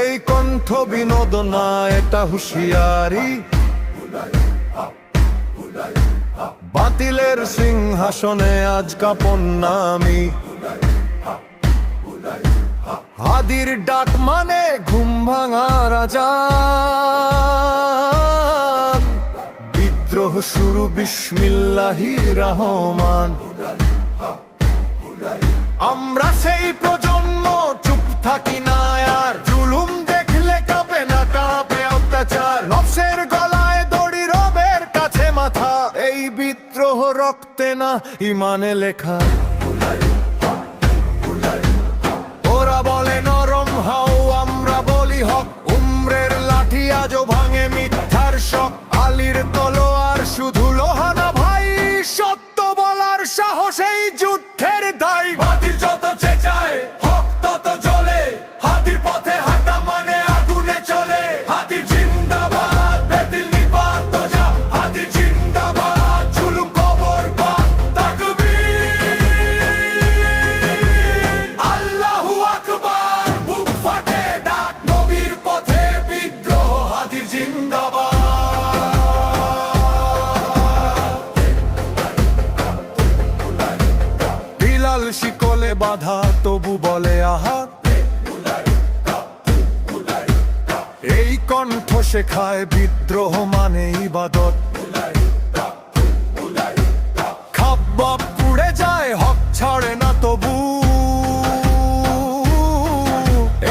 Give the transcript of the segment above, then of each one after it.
এই কণ্ঠ বিনোদ না, এটা হুঁশিয়ারি। বাতিলের সিংহাসনে আজ কাঁপন না আমি। হাদির ডাক মানে ঘুম ভাঙা রাজা। বিদ্রোহ শুরু বিসমিল্লাহির রহমান। আমরা সেই প্রজন্ম, চুপ থাকি না আর। জুলুম দেখলে কাঁপে না, কাঁপে অত্যাচার। নফসের গলায় দড়ি, রবের কাছে মাথা। এই বিদ্রোহ রক্তে না, ইমানে লেখা। ওরা বলে নরম হাও, আমরা বলি হক। উমরের লাঠি আজও ভাঙে মিথ্যার শক। আলীর তলোয়ার শুধু লোহা না ভাই, সত্য বলার সাহস এই যুদ্ধের দায়। বাতিল যত চেঁচায়, হক তত জ্বলে। হাতির পথে হাঁটা মানে আগুনে চলে। হাতির জিন্দাবাদ, বাতিল নিপাত যা। হাতির জিন্দাবাদ, জুলুম কবর বাদ। তাকবীর, আল্লাহু আকবার। বুক ফাটে ডাক, নবীর পথে বিদ্রোহ। হাতির জিন্দাবাদ। বিলাল শিকলে বাধা, তবু বলে আহা। এই কণ্ঠ শেখায় বিদ্রোহ মানে ইবাদত। খাব্বা পুড়ে যায়, হক ছাড়ে না তবু।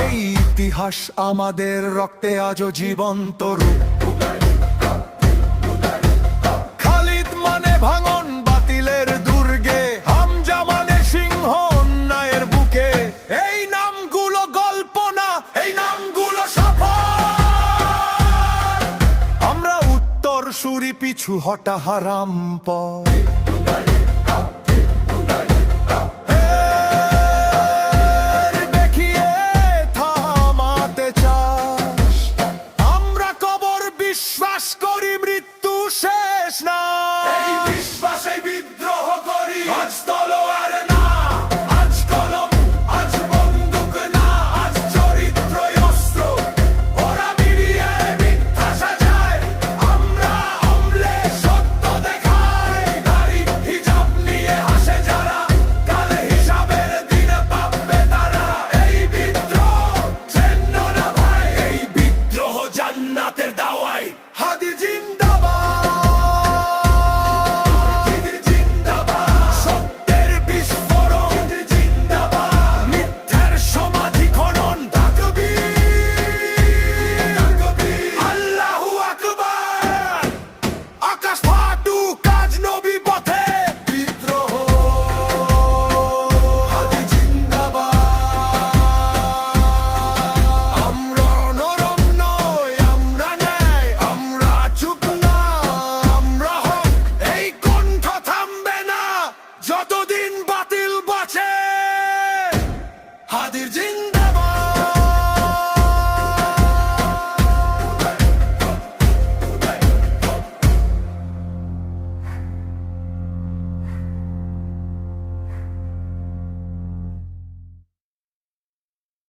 এই ইতিহাস আমাদের রক্তে আজও জীবন্ত রূপ। খালিদ মানে ভাঙন বাতিলের দুর্গে। হামজা মানে সিংহ অন্যায়ের বুকে। এই নামগুলো গল্প না, এই নামগুলো সফল। আমরা উত্তর সুরি, পিছু হটা হারাম পথ।